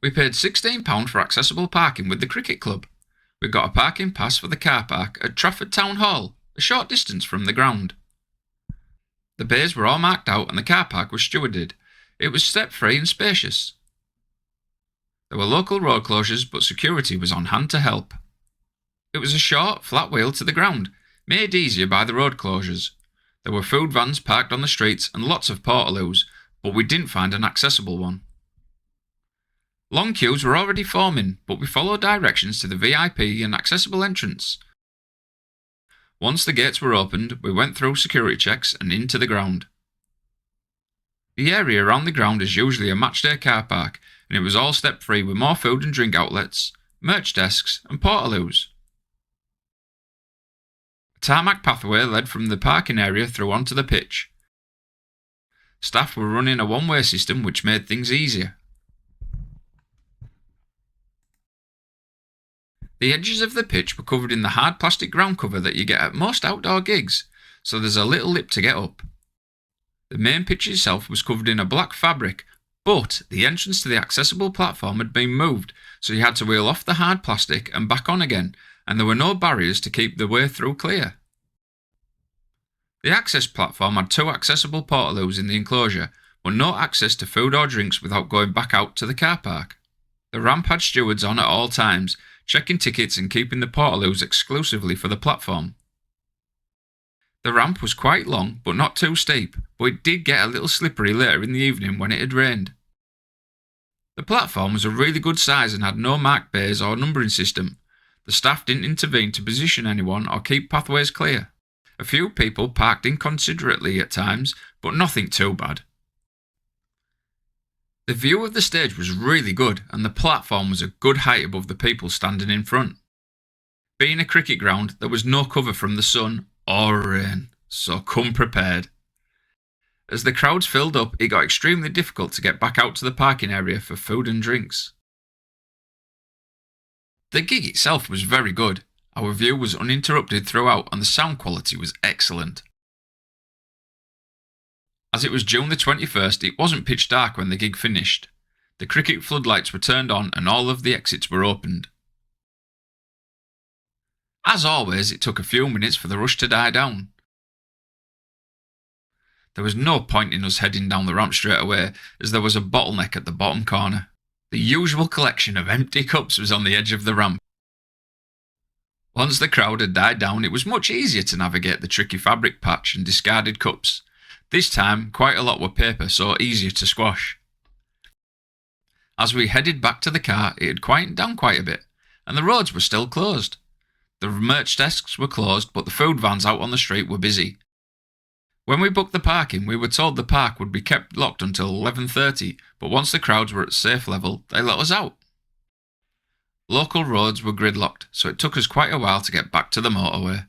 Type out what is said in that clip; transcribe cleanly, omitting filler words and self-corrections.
We paid £16 for accessible parking with the cricket club. We got a parking pass for the car park at Trafford Town Hall, a short distance from the ground. The bays were all marked out and the car park was stewarded. It was step-free and spacious. There were local road closures, but security was on hand to help. It was a short, flat wheel to the ground, made easier by the road closures. There were food vans parked on the streets and lots of portaloos, but we didn't find an accessible one. Long queues were already forming, but we followed directions to the VIP and accessible entrance. Once the gates were opened, we went through security checks and into the ground. The area around the ground is usually a matchday car park, and it was all step-free with more food and drink outlets, merch desks and portaloos. A tarmac pathway led from the parking area through onto the pitch. Staff were running a one-way system which made things easier. The edges of the pitch were covered in the hard plastic ground cover that you get at most outdoor gigs, so there's a little lip to get up. The main pitch itself was covered in a black fabric, but the entrance to the accessible platform had been moved, so you had to wheel off the hard plastic and back on again, and there were no barriers to keep the way through clear. The access platform had 2 accessible portaloos in the enclosure, but no access to food or drinks without going back out to the car park. The ramp had stewards on at all times, checking tickets and keeping the portaloos exclusively for the platform. The ramp was quite long, but not too steep, but it did get a little slippery later in the evening when it had rained. The platform was a really good size and had no marked bays or numbering system. The staff didn't intervene to position anyone or keep pathways clear. A few people parked inconsiderately at times, but nothing too bad. The view of the stage was really good and the platform was a good height above the people standing in front. Being a cricket ground, there was no cover from the sun or rain, so come prepared. As the crowds filled up, it got extremely difficult to get back out to the parking area for food and drinks. The gig itself was very good. Our view was uninterrupted throughout and the sound quality was excellent. As it was June the 21st, it wasn't pitch dark when the gig finished. The cricket floodlights were turned on and all of the exits were opened. As always, it took a few minutes for the rush to die down. There was no point in us heading down the ramp straight away, as there was a bottleneck at the bottom corner. The usual collection of empty cups was on the edge of the ramp. Once the crowd had died down, it was much easier to navigate the tricky fabric patch and discarded cups. This time, quite a lot were paper, so easier to squash. As we headed back to the car, it had quietened down quite a bit, and the roads were still closed. The merch desks were closed, but the food vans out on the street were busy. When we booked the parking, we were told the park would be kept locked until 11:30, but once the crowds were at safe level, they let us out. Local roads were gridlocked, so it took us quite a while to get back to the motorway.